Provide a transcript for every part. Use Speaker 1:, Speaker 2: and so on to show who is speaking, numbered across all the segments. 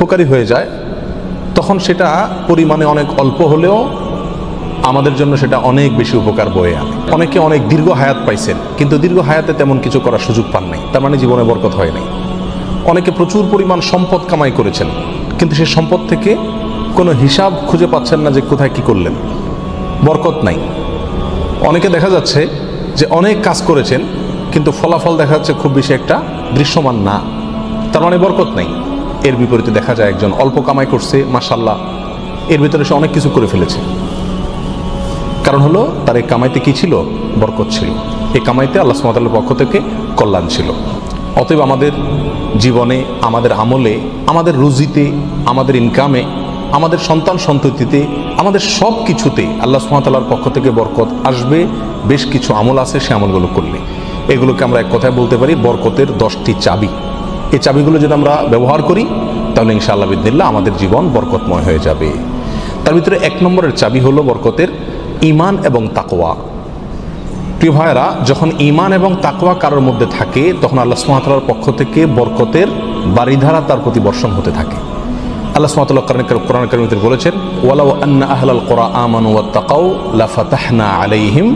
Speaker 1: উপকারী হয়ে যায়, তখন সেটা পরিমাণে অনেক অল্প হলেও আমাদের জন্য সেটা অনেক বেশি উপকার বয়ে আনে। অনেকে অনেক দীর্ঘ হায়াত পাইছেন, কিন্তু দীর্ঘ হায়াতে তেমন কিছু করার সুযোগ পান নাই, তার মানে জীবনে বরকত হয় নাই। অনেকে প্রচুর পরিমাণ সম্পদ কামাই করেছেন, কিন্তু সেই সম্পদ থেকে কোনো হিসাব খুঁজে পাচ্ছেন না যে কোথায় কি করলেন, বরকত নাই। অনেকে দেখা যাচ্ছে যে অনেক কাজ করেছেন, কিন্তু ফলাফল দেখা যাচ্ছে খুব বেশি একটা দৃশ্যমান না, তার মানে বরকত নাই। এর বিপরীতে দেখা যায় একজন অল্প কামাই করছে, মাশাআল্লাহ, এর ভিতরে সে অনেক কিছু করে ফেলেছে। কারণ হলো তার এই কামাইতে কি ছিল? বরকত ছিল। এই কামাইতে আল্লাহ সুবহানাহু ওয়া তাআলার পক্ষ থেকে কল্যাণ ছিল। অতএব আমাদের জীবনে, আমাদের আমলে, আমাদের রুজিতে, আমাদের ইনকামে, আমাদের সন্তান সন্ততিতে, আমাদের সব কিছুতে আল্লাহ সুবহানাহু ওয়া তাআলার পক্ষ থেকে বরকত আসবে। বেশ কিছু আমল আছে, সে আমলগুলো করলে এগুলোকে আমরা এক কথায় বলতে পারি বরকতের 10টি চাবি। এই চাবিগুলো যদি আমরা ব্যবহার করি তাহলে ইনশাআল্লাহ বিদিনিল্লাহ আমাদের জীবন বরকতময় হয়ে যাবে। তার ভিতরে 1 নম্বরের চাবি হলো বরকতের ঈমান এবং তাকওয়া। প্রিয় ভাইয়েরা, যখন ঈমান এবং তাকওয়া কারোর মধ্যে থাকে তখন আল্লাহ সুবহানাহু ওয়া তাআলার পক্ষ থেকে বরকতের বারিধারা তার প্রতি বর্ষণ হতে থাকে। আল্লাহ সুবহানাহু ওয়া তাআলা কোরআন কারীমে বলেছেন, ওয়ালাউ আন্না আহলাল কুরা আমানু ওয়াত্তাকাউ লাফাতাহনা আলাইহিম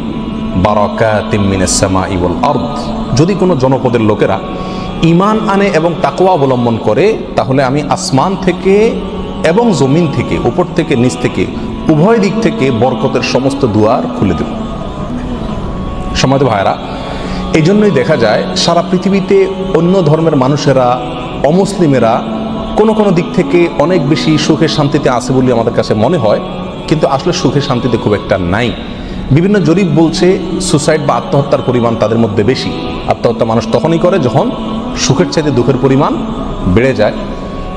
Speaker 1: বারাকাতিম মিনাস সামাই ওয়াল আরদ। যদি কোনো জনপদের লোকেরা ঈমান আনে এবং তাকওয়া অবলম্বন করে তাহলে আমি আসমান থেকে এবং জমিন থেকে, উপর থেকে নিচ থেকে, উভয় দিক থেকে বরকতের সমস্ত দুয়ার খুলে দেব। সম্মানিত ভাইরা, এই জন্যই দেখা যায় সারা পৃথিবীতে অন্য ধর্মের মানুষেরা, অমুসলিমেরা কোনো দিক থেকে অনেক বেশি সুখে শান্তিতে আছে বলে আমাদের কাছে মনে হয়, কিন্তু আসলে সুখে শান্তিতে খুব একটা নাই। বিভিন্ন জরিপ বলছে সুসাইড বা আত্মহত্যার পরিমাণ তাদের মধ্যে বেশি। আত্মহত্যা মানুষ তখনই করে যখন সুখের চাইতে দুঃখের পরিমাণ বেড়ে যায়,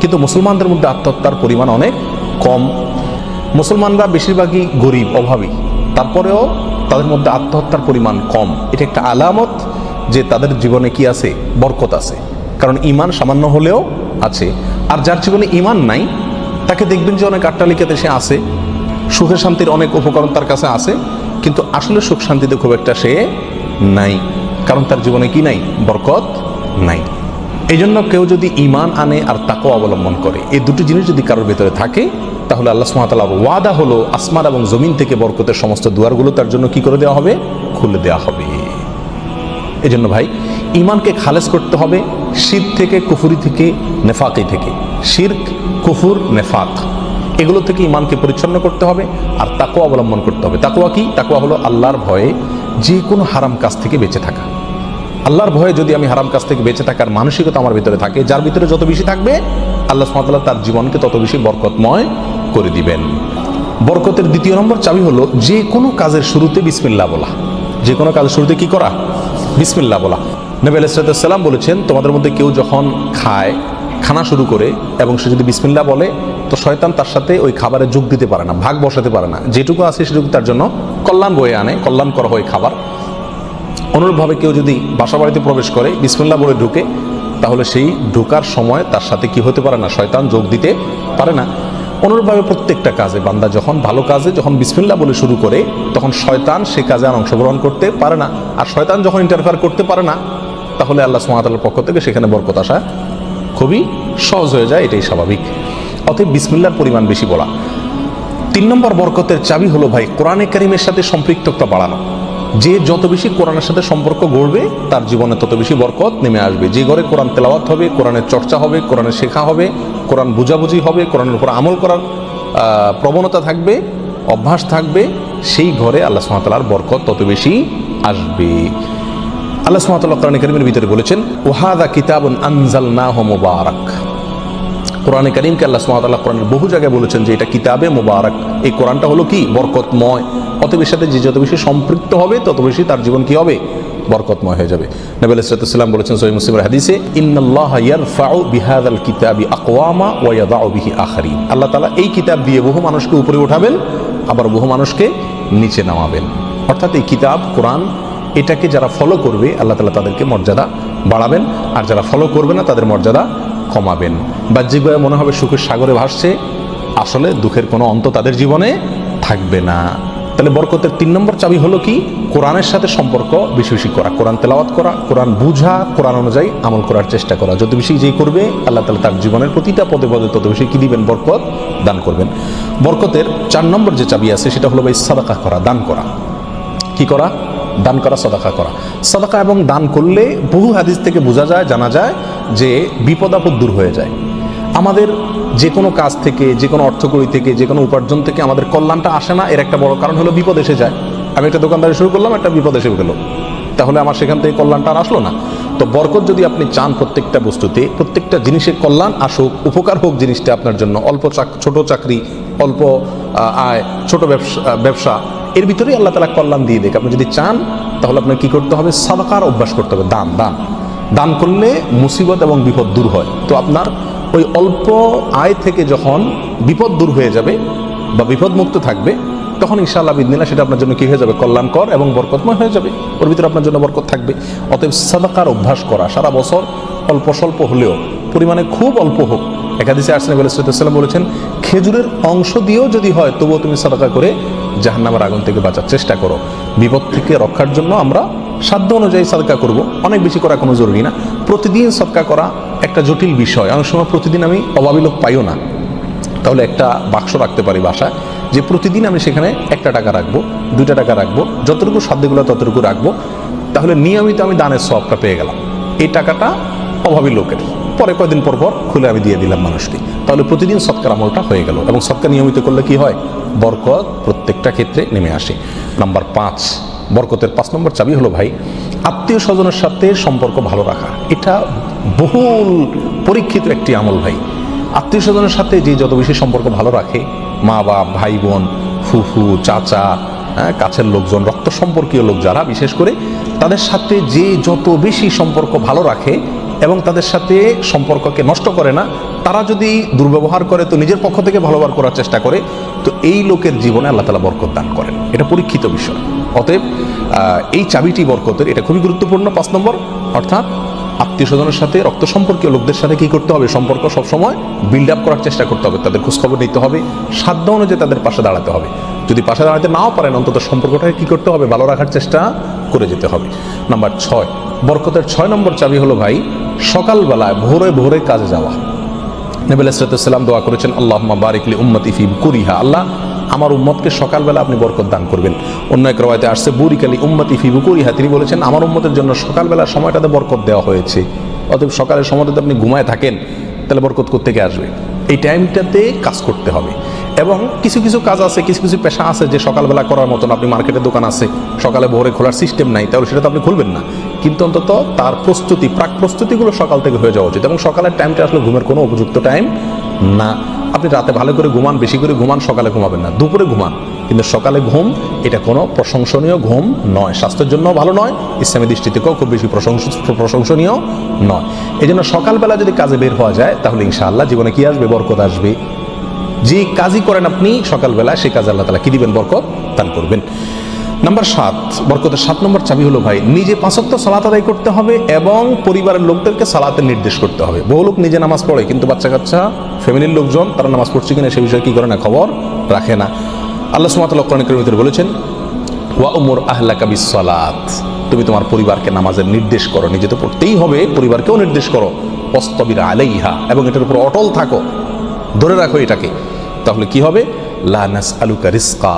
Speaker 1: কিন্তু মুসলমানদের মধ্যে আত্মহত্যার পরিমাণ অনেক কম। মুসলমানরা বেশিরভাগই গরিব, অভাবী, তারপরেও তাদের মধ্যে আত্মহত্যার পরিমাণ কম। এটা একটা আলামত যে তাদের জীবনে কি আছে? বরকত আছে। কারণ ঈমান সামান্য হলেও আছে। আর যার জীবনে ঈমান নাই তাকে দেখবেন যে অনেক আট্টালিকাতে সে আছে, সুখের শান্তির অনেক উপকরণ তার কাছে আছে, কিন্তু আসলে সুখ শান্তিতে খুব একটা সে নাই, কারণ তার জীবনে কি নাই? বরকত নাই। এই জন্য কেউ যদি ঈমান আনে আর তাকওয়া অবলম্বন করে, এই দুটি জিনিস যদি কারোর ভেতরে থাকে, তাহলে আল্লাহ সুবহানাহু ওয়া তাআলার ওয়াদা হলো আসমান এবং জমিন থেকে বরকতের সমস্ত দুয়ারগুলো তার জন্য কি করে দেওয়া হবে? খুলে দেওয়া হবে। এই জন্য ভাই, ঈমানকে খালেস করতে হবে শিরক থেকে, কুফরি থেকে, নেফাকি থেকে। শিরক, কুফর, নেফাক এগুলো থেকে ঈমানকে পরিচ্ছন্ন করতে হবে আর তাকওয়া অবলম্বন করতে হবে। তাকওয়া কি? তাকওয়া হলো আল্লাহর ভয়ে যে কোনো হারাম কাজ থেকে বেঁচে থাকা। আল্লাহর ভয়ে যদি আমি হারাম কাজ থেকে বেঁচে থাকার মানসিকতা আমার ভিতরে থাকে, যার ভিতরে যত বেশি থাকবে আল্লাহ সুবহানাহু ওয়া তাআলা তার জীবনকে তত বেশি বরকতময় করে দিবেন। বরকতের 2 নম্বর চাবি হলো যে কোনো কাজের শুরুতে বিসমিল্লাহ বলা। যে কোনো কাজের শুরুতে কি করা? বিসমিল্লাহ বলা। নবী আলাইহিস সালাম বলেছেন, তোমাদের মধ্যে কেউ যখন খানা শুরু করে এবং সে যদি বিসমিল্লাহ বলে তো শয়তান তার সাথে ওই খাবারে যোগ দিতে পারে না, ভাগ বসাতে পারে না। যেটুকু আছে সেটুকু তার জন্য কল্যাণ বয়ে আনে, কল্যাণ করা হয় খাবার। অনুরূপভাবে কেউ যদি বাসা বাড়িতে প্রবেশ করে বিসমিল্লাহ বলে ঢুকে, তাহলে সেই ঢোকার সময় তার সাথে কি হতে পারে না? শয়তান যোগ দিতে পারে না। অনুরূপভাবে প্রত্যেকটা কাজে বান্দা যখন ভালো কাজে যখন বিসমিল্লাহ বলে শুরু করে তখন শয়তান সে কাজে আর অংশগ্রহণ করতে পারে না। আর শয়তান যখন ইন্টারফেয়ার করতে পারে না, তাহলে আল্লাহ সুবহানাহু ওয়া তাআলার পক্ষ থেকে সেখানে বরকত আসা খুবই সহজ হয়ে যায়, এটাই স্বাভাবিক। অতএব বিসমিল্লাহর পরিমাণ বেশি বলা। 3 নম্বর বরকতের চাবি হলো ভাই কোরআনে কারীমের সাথে সম্পৃক্ততা বাড়ানো। যে যত বেশি কোরআনের সাথে সম্পর্ক গড়বে তার জীবনে তত বেশি বরকত নেমে আসবে। যে ঘরে কোরআন তেলাওয়াত হবে, কোরআনের চর্চা হবে, কোরআনের শেখা হবে, কোরআন বুঝাবুঝি হবে, কোরআনের উপর আমল করার প্রবণতা থাকবে, অভ্যাস থাকবে, সেই ঘরে আল্লাহ সুবহানাহু ওয়া তাআলার বরকত তত বেশি আসবে। আল্লাহ সুবহানাহু ওয়া তাআলা কোরআনে কারীমের ভিতরে বলেছেন, ওয়াহাদা কিতাবুন আনজালনাহু মুবারাক। কোরআনে কারীমকে আল্লাহ সুবহানাহু ওয়া তাআলা কোরআনের বহু জায়গায় বলেছেন যে এটা কিতাবে মুবারাক। এই কোরআনটা হলো কি? বরকতময়। অতএব এর সাথে যে যত বেশি সম্পৃক্ত হবে তত বেশি তার জীবন কি হবে? বরকতময় হয়ে যাবে। নবী আলাইহিস সালাম বলেছেন সহিহ মুসলিমের হাদিসে, ইন্নাল্লাহা ইয়ারফাউ বিহাযাল কিতাবি আকওয়ামা ওয়া ইয়াদাউ বিহি আখারিন। আল্লাহ তাআলা এই কিতাব দিয়ে বহু মানুষকে উপরে উঠাবেন, আবার বহু মানুষকে নিচে নামাবেন। অর্থাৎ এই কিতাব কোরআন, এটাকে যারা ফলো করবে আল্লাহ তাআলা তাদেরকে মর্যাদা বাড়াবেন, আর যারা ফলো করবে না তাদের মর্যাদা কমাবেন। বাহ্যিকভাবে মনে হবে সুখের সাগরে ভাসছে, আসলে দুঃখের কোনো অন্ত তাদের জীবনে থাকবে না। তাহলে বরকতের 3 নম্বর চাবি হলো কি? কোরআনের সাথে সম্পর্ক বেশি বেশি করা, কোরআন তেলাওয়াত করা, কোরআন বুঝা, কোরআন অনুযায়ী আমল করার চেষ্টা করা। যত বেশি যেই করবে আল্লাহ তাআলা তার জীবনের প্রতিটা পদে পদে তত বেশি কি দিবেন? বরকত দান করবেন। বরকতের 4 নম্বর যে চাবি আছে সেটা হলো ভাই সাদাকা করা, দান করা। কি করা? দান করা, সাদাকা করা। সাদাকা এবং দান করলে বহু হাদিস থেকে বোঝা যায়, জানা যায় যে বিপদ আপদ দূর হয়ে যায়। আমাদের যে কোনো কাজ থেকে, যে কোনো অর্থকড়ি থেকে, যে কোনো উপার্জন থেকে আমাদের কল্যাণটা আসে না, এর একটা বড় কারণ হলো বিপদ এসে যায়। আমি একটা দোকানদারি শুরু করলাম, একটা বিপদ এসে গেল, তাহলে আমার সেখান থেকে কল্যাণটা আর আসলো না। তো বরকত যদি আপনি চান প্রত্যেকটা বস্তুতে, প্রত্যেকটা জিনিসের কল্যাণ আসুক, উপকার হোক জিনিসটা আপনার জন্য, ছোট চাকরি, অল্প আয়, ছোট ব্যবসা, এর ভিতরেই আল্লাহ তাআলা কল্যাণ দিয়ে দেখ। আপনি যদি চান তাহলে আপনার কি করতে হবে? সাদাকার অভ্যাস করতে হবে। দান করলে মুসিবত এবং বিপদ দূর হয়। তো আপনার ওই অল্প আয় থেকে যখন বিপদ দূর হয়ে যাবে বা বিপদ মুক্ত থাকবে, তখন ইনশাআল্লাহ বিদিনিল্লাহ সেটা আপনার জন্য কি হয়ে যাবে? কল্যাণকর এবং বরকতময় হয়ে যাবে। ওর ভিতরে আপনার জন্য বরকত থাকবে। অতএব সাদাকার অভ্যাস করা, সারা বছর অল্প স্বল্প হলেও, পরিমাণে খুব অল্প হোক। এক হাদিসে আসছে নবী সাল্লাল্লাহু আলাইহি ওয়াসাল্লাম বলেছেন, খেজুরের অংশ দিয়েও যদি হয় তবুও তুমি সাদাকা করে জাহান্নামের আগুন থেকে বাঁচার চেষ্টা করো। বিপদ থেকে রক্ষার জন্য আমরা সাধ্য অনুযায়ী সাদকা করব, অনেক বেশি করা কোনো জরুরি না। প্রতিদিন সাদকা করা একটা জটিল বিষয়। অনেক সময় প্রতিদিন আমি অভাবী লোক পাইও না, তাহলে একটা বাক্স রাখতে পারি বাসায়, যে প্রতিদিন আমি সেখানে 1 টাকা রাখবো, 2 টাকা রাখবো, যতটুকু সাধ্যগুলো ততটুকু রাখবো। তাহলে নিয়মিত আমি দানের সওয়াবটা পেয়ে গেলাম। এই টাকাটা অভাবী লোকের, পরে কয়েকদিন পর পর খুলে আমি দিয়ে দিলাম মানুষকে। তাহলে প্রতিদিন সৎকার আমলটা হয়ে গেল। এবং সৎকার নিয়মিত করলে কি হয়? বরকত প্রত্যেকটা ক্ষেত্রে নেমে আসে। নাম্বার 5, বরকতের 5 নম্বর চাবি হলো ভাই আত্মীয় স্বজনের সাথে সম্পর্ক ভালো রাখা। এটা বহুল পরীক্ষিত একটি আমল ভাই। আত্মীয় স্বজনের সাথে যে যত বেশি সম্পর্ক ভালো রাখে, মা বাপ, ভাই বোন, ফুফু, চাচা, কাছের লোকজন, রক্ত সম্পর্কীয় লোক যারা, বিশেষ করে তাদের সাথে যে যত বেশি সম্পর্ক ভালো রাখে এবং তাদের সাথে সম্পর্ককে নষ্ট করে না, তারা যদি দুর্ব্যবহার করে তো নিজের পক্ষ থেকে ভালো ব্যবহার করার চেষ্টা করে, তো এই লোকের জীবনে আল্লাহ তাআলা বরকত দান করেন। এটা পরীক্ষিত বিষয়। অতএব এই চাবিটি বরকতের, এটা খুবই গুরুত্বপূর্ণ। 5 নম্বর, অর্থাৎ আত্মীয় স্বজনের সাথে, রক্ত সম্পর্কীয় লোকদের সাথে কি করতে হবে? সম্পর্ক সবসময় বিল্ড আপ করার চেষ্টা করতে হবে। তাদের খোঁজখবর নিতে হবে, সাধ্য অনুযায়ী তাদের পাশে দাঁড়াতে হবে। যদি পাশে দাঁড়াতে নাও পারেন, অন্তত সম্পর্কটাকে কি করতে হবে? ভালো রাখার চেষ্টা করে যেতে হবে। নাম্বার 6, বরকতের 6 নম্বর চাবি হলো ভাই সকালবেলায় ভোরে ভোরে কাজে যাওয়া। নবী আলাইহিস সালাম দোয়া করেছেন, আল্লাহুম্মা বারিক লি উম্মতি ফি বুকুরিহা, আল্লাহ আমার উম্মতকে সকালবেলা আপনি বরকত দান করবেন। অন্য এক রওয়ায়াতে আসছে বুরিকা লি উম্মতি ফি বুকুরিহা, তিনি বলেছেন আমার উম্মতের জন্য সকালবেলার সময়টাতে বরকত দেওয়া হয়েছে। অতএব সকালের সময়টাতে আপনি ঘুমায় থাকেন, তাহলে বরকত কোত্থেকে আসবে? এই টাইমটাতে কাজ করতে হবে। এবং কিছু কিছু কাজ আছে, কিছু কিছু পেশা আছে যে সকালবেলা করার মতন, আপনি মার্কেটের দোকান আছে, সকালে ভোরে খোলার সিস্টেম নাই, তাহলে সেটা তো আপনি খুলবেন না। কিন্তু অন্তত তার প্রস্তুতি, প্রাক প্রস্তুতিগুলো সকাল থেকে হয়ে যাওয়া উচিত। এবং সকালের টাইমটা আসলে ঘুমের কোনো উপযুক্ত টাইম না। আপনি রাতে ভালো করে ঘুমান, বেশি করে ঘুমান, সকালে ঘুমাবেন না, দুপুরে ঘুমান, কিন্তু সকালে ঘুম এটা কোনো প্রশংসনীয় ঘুম নয়, স্বাস্থ্যের জন্য ভালো নয়, ইসলামী দৃষ্টি থেকেও খুব বেশি প্রশংসনীয় নয়। এই জন্য সকালবেলা যদি কাজে বের হওয়া যায় তাহলে ইনশাআল্লাহ জীবনে কি আসবে? বরকত আসবে। যে কাজই করেন আপনি সকালবেলা, সেই কাজে আল্লাহ তাআলা কি দিবেন? বরকত দান করবেন। নাম্বার 7, বরকতের 7 নম্বর চাবি হলো ভাই নিজে 5 ওয়াক্ত সালাত আদায় করতে হবে এবং পরিবারের লোকদেরকে সালাতের নির্দেশ করতে হবে। বহু লোক নিজে নামাজ পড়ে, কিন্তু বাচ্চা কাচ্চা, ফ্যামিলির লোকজন তারা নামাজ পড়ছে কিনা সে বিষয়ে কি করে না? খবর রাখে না। আল্লাহ সুবহানাহু ওয়া তাআলা কোরআন কারীমের ভিতরে বলেছেন, ওয়া উমুর আহলাকা বিস-সালাত, তুমি তোমার পরিবারকে নামাজের নির্দেশ করো। নিজে তো পড়তেই হবে, পরিবারকেও নির্দেশ করো। ওয়াসতাবির আলাইহা, এবং এটার উপর অটল থাকো, ধরে রাখো এটাকে। তাহলে কি হবে? লা নাসআলুকা রিজকা,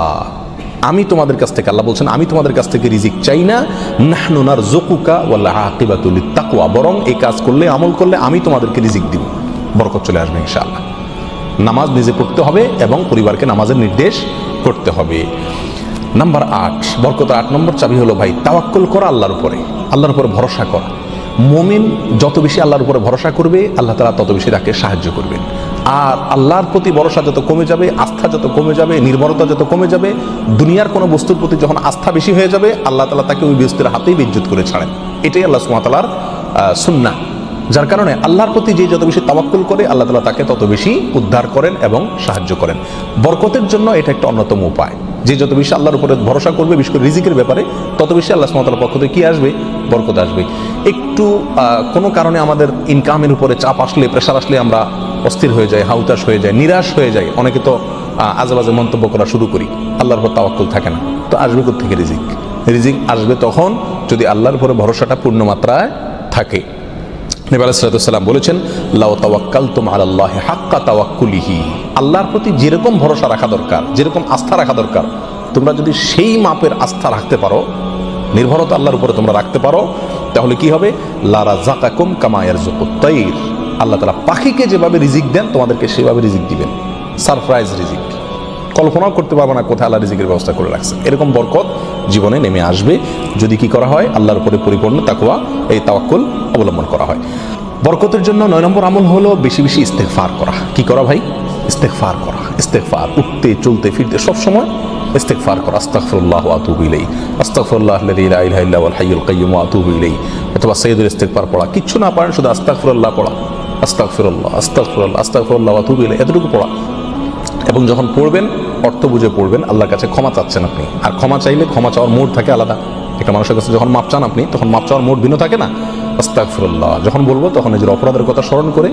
Speaker 1: আমি তোমাদের কাছ থেকে, আল্লাহ বলছেন আমি তোমাদের কাছ থেকে রিজিক চাই না। নাহনু নারযুকুকা ওয়াল আকিবাতু লিত-তাকওয়া, বরং এই কাজ করলে, আমল করলে আমি তোমাদেরকে রিজিক দিব, বরকত চলে আসবে ইনশাআল্লাহ। নামাজ নিজে পড়তে হবে এবং পরিবারকে নামাজের নির্দেশ করতে হবে। নাম্বার 8, বরকতের 8 নম্বর চাবি হলো ভাই তাওয়াক্কুল করা আল্লাহর উপরে, আল্লাহর উপরে ভরসা করা। মুমিন যত বেশি আল্লাহর উপরে ভরসা করবে, আল্লাহ তাআলা তত বেশি তাকে সাহায্য করবেন। আর আল্লাহর প্রতি ভরসা যত কমে যাবে, আস্থা যত কমে যাবে, নির্ভরতা যত কমে যাবে, দুনিয়ার কোনো বস্তুর প্রতি যখন আস্থা বেশি হয়ে যাবে, আল্লাহ তাআলা তাকে ওই বস্তুর হাতেই বেইজ্জত করে ছাড়েন। এটাই আল্লাহ সুবহানাহু ওয়া তাআলার সুন্নাহ। যার কারণে আল্লাহর প্রতি যে যত বেশি তাওয়াক্কুল করে, আল্লাহ তাআলা তাকে তত বেশি উদ্ধার করেন এবং সাহায্য করেন। বরকতের জন্য এটা একটা অন্যতম উপায়। যে যত বেশি আল্লাহর উপরে ভরসা করবে, বিশেষ করে রিজিকের ব্যাপারে, তত বেশি আল্লাহ সুবহানাহু ওয়া তাআলার পক্ষ থেকে কি আসবে? বরকত আসবে। একটু কোনো কারণে আমাদের ইনকামের উপরে চাপ আসলে, প্রেশার আসলে আমরা অস্থির হয়ে যাই, হাউতাশ হয়ে যায়, নিরাশ হয়ে যায়। অনেকে তো আজে বাজে মন্তব্য করা শুরু করি, আল্লাহর উপর তাওয়াক্কুল থাকে না। তো আসবে কোত্থেকে রিজিক? রিজিক আসবে তখন যদি আল্লাহর উপরে ভরসাটা পূর্ণ মাত্রায় থাকে। নবী আলাইহিস সালাম বলেছেন, লাউ তাওয়াক্কালতুম আলাল্লাহি হাক্কা তাওয়াক্কুলিহি, আল্লাহর প্রতি যেরকম ভরসা রাখা দরকার, যেরকম আস্থা রাখা দরকার, তোমরা যদি সেই মাপের আস্থা রাখতে পারো, নির্ভরতা আল্লাহর উপরে তোমরা রাখতে পারো, তাহলে কি হবে? লা রাযাকাকুম কামা ইয়ারযুকুত তাইর, আল্লাহ তাআলা পাখিকে যেভাবে রিজিক দেন তোমাদেরকে সেভাবে রিজিক দিবেন। সারপ্রাইজ রিজিক, কল্পনাও করতে পারবে না কোথায় আল্লাহ রিজিকের ব্যবস্থা করে রাখছে। এরকম বরকত জীবনে নেমে আসবে যদি কি করা হয়? আল্লাহর উপরে পরিপূর্ণ তাকওয়া, এই তাওয়াক্কুল অবলম্বন করা হয়। বরকতের জন্য 9 নম্বর আমল হলো বেশি বেশি ইস্তেগফার করা। কি করা ভাই? ইস্তেগফার করা। ইস্তেগফার, উঠতে চলতে ফিরতে সব সময় ইস্তেগফার করা। আস্তাগফিরুল্লাহ ওয়া আতুবু ইলাইহি, আস্তাগফিরুল্লাহাল্লাযী লা ইলাহা ইল্লা হুয়াল হাইয়ুল কাইয়্যুম ওয়া আতুবু ইলাইহি, অথবা সাইয়্যিদুল ইস্তেগফার পড়া। কিচ্ছু না পারেন শুধু আস্তাগফিরুল্লাহ পড়া, আস্তাগফিরুল্লাহ আস্তাগফিরুল্লাহ আস্তাগফিরুল্লাহ ওয়া আতুবু ইলাইহি, এতটুকু পড়া। এবং যখন পড়বেন অর্থ বুঝে পড়বেন। আল্লাহর কাছে ক্ষমা চাচ্ছেন আপনি, আর ক্ষমা চাইলে ক্ষমা চাওয়ার মোড থাকে আলাদা। একটা মানুষের কাছে যখন মাপ চান আপনি, তখন মাপ চাওয়ার মোড ভিন্ন থাকে না। আস্তাগফিরুল্লাহ যখন বলবো তখন নিজের অপরাধের কথা স্মরণ করে,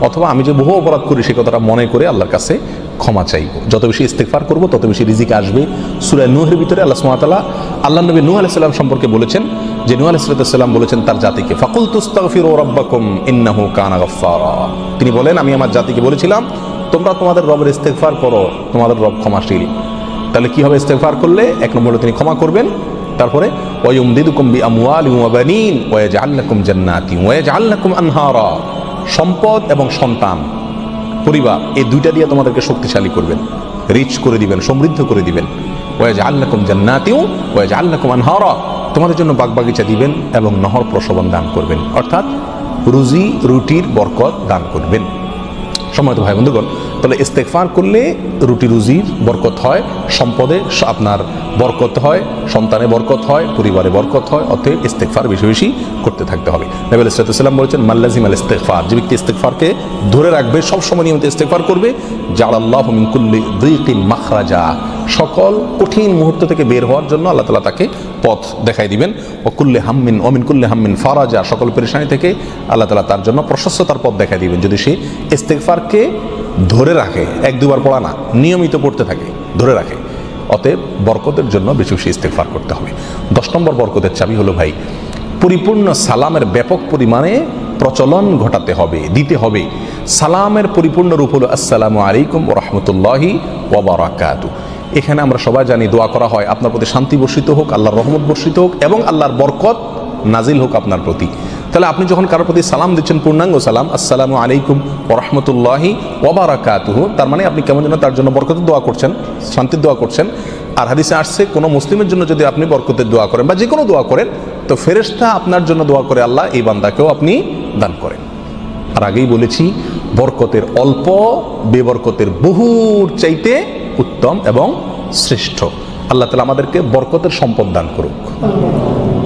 Speaker 1: অথবা আমি যে বহু অপরাধ করি সেই কথাটা মনে করে আল্লাহর কাছে ক্ষমা চাইব। যত বেশি ইস্তেগফার করব তত বেশি রিজিক আসবে। সূরা নূহের ভিতরে আল্লাহ সুবহানাহু ওয়া তাআলা আল্লাহর নবী নূহ আলাইহিস সালাম সম্পর্কে বলেছেন যে নূহ আলাইহিস সালাম বলেছেন তার জাতিকে, ফাকুলতুস্তাগফিরু রাব্বাকুম ইন্নাহু কানা গাফফারা। তিনি বলেন, আমি আমার জাতিকে বলেছিলাম তোমরা তোমাদের রবের ইস্তেগফার করো, তোমাদের রব ক্ষমাশীল। তাহলে কি হবে? ইস্তেগফার করলে 1 নম্বরে তিনি ক্ষমা করবেন, তারপরে ওয়ায়ুমদিদুকুম বিআমওয়ালিন ওয়া বানিন ওয়া ইয়াজআল লাকুম জান্নাতিন ওয়া ইয়াজআল লাকুম আনহারা। সম্পদ এবং সন্তান, পরিবার, এই দুইটা দিয়ে তোমাদেরকে শক্তিশালী করবেন, রিচ করে দিবেন, সমৃদ্ধ করে দিবেন। ওয়া ইয়াজআল লাকুম জান্নাতিন ওয়া ইয়াজআল লাকুম আনহারা, তোমাদের জন্য বাগবাগিচা দিবেন এবং নহর প্রশোভন দান করবেন, অর্থাৎ রুজি রুটির বরকত দান করবেন। সম্মানিত ভাই বন্ধুগণ, তাহলে ইস্তেগফার করলে রুটি রুজির বরকত হয়, সম্পদে আপনার বরকত হয়, সন্তানে বরকত হয়, পরিবারে বরকত হয়। অতএব ইস্তেগফার বেশি বেশি করতে থাকতে হবে। নবী আলাইহিস সালাম বলেছেন, মাল্লাজিমাল ইস্তেগফার, যে ব্যক্তি ইস্তেগফারকে ধরে রাখবে, সবসময় নিয়মিত ইস্তেগফার করবে, জাআলাল্লাহু মিন কুল্লি যিকিন মাখরাজা, সকল কঠিন মুহূর্ত থেকে বের হওয়ার জন্য আল্লাহ তাআলা তাকে পথ দেখাই দিবেন। ওয়া কুল্লি হাম্মিন ওয়া মিন কুল্লি হাম্মিন ফারাজা, সকল পেরেশানি থেকে আল্লাহ তাআলা তার জন্য প্রশস্ততার পথ দেখাই দিবেন যদি সে ইস্তেগফারকে ধরে রাখে। 1-2 বার পড়া না, নিয়মিত পড়তে থাকে, ধরে রাখে। অতএব বরকতের জন্য বেশি বেশি ইস্তেগফার করতে হবে। 10 নম্বর বরকতের চাবি হলো ভাই, পরিপূর্ণ সালামের ব্যাপক পরিমাণে প্রচলন ঘটাতে হবে, দিতে হবে। সালামের পরিপূর্ণ রূপ হলো আসসালামু আলাইকুম ওয়া রাহমাতুল্লাহি ওয়া বারাকাতুহু। এখানে আমরা সবাই জানি দোয়া করা হয়, আপনার প্রতি শান্তি বর্ষিত হোক, আল্লাহর রহমত বর্ষিত হোক এবং আল্লাহর বরকত নাজিল হোক আপনার প্রতি। তাহলে আপনি যখন কারোর প্রতি সালাম দিচ্ছেন, পূর্ণাঙ্গ সালাম, আসসালামু আলাইকুম ওয়া রাহমাতুল্লাহি ওয়া বারাকাতুহু, তার মানে আপনি কেমন যেন তার জন্য বরকতের দোয়া করছেন, শান্তির দোয়া করছেন। আর হাদিসে আসছে, কোনো মুসলিমের জন্য যদি আপনি বরকতের দোয়া করেন বা যে কোনো দোয়া করেন, তো ফেরেশতা আপনার জন্য দোয়া করে আল্লাহ এই বান্দাকেও আপনি দান করেন। আর আগেই বলেছি, বরকতের অল্প বেবরকতের বহুর চাইতে উত্তম এবং শ্রেষ্ঠ। আল্লাহ তাআলা আমাদেরকে বরকতের সম্পদ দান করুক,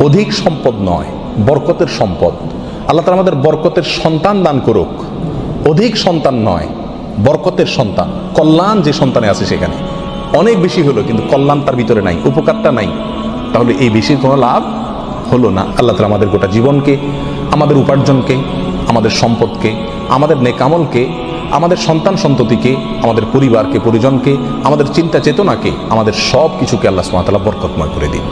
Speaker 1: অধিক সম্পদ নয়, বরকতের সম্পদ। আল্লাহ তাআলা আমাদের বরকতের সন্তান দান করুক, অধিক সন্তান নয়, বরকতের সন্তান। কল্যাণ যে সন্তানে আছে সেখানে অনেক বেশি হলো, কিন্তু কল্যাণ তার ভিতরে নাই, উপকারটা নাই, তাহলে এই বেশির কোনো লাভ হলো না। আল্লাহ তাআলা আমাদের গোটা জীবনকে, আমাদের উপার্জনকে, আমাদের সম্পদকে, আমাদের নেক আমলকে, আমাদের সন্তান সন্ততিকে, আমাদের পরিবারকে, পরিজনকে, আমাদের চিন্তা চেতনাকে, আমাদের সব কিছুকে আল্লাহ সুবহানাহু ওয়া তাআলা বরকতময় করে দিন।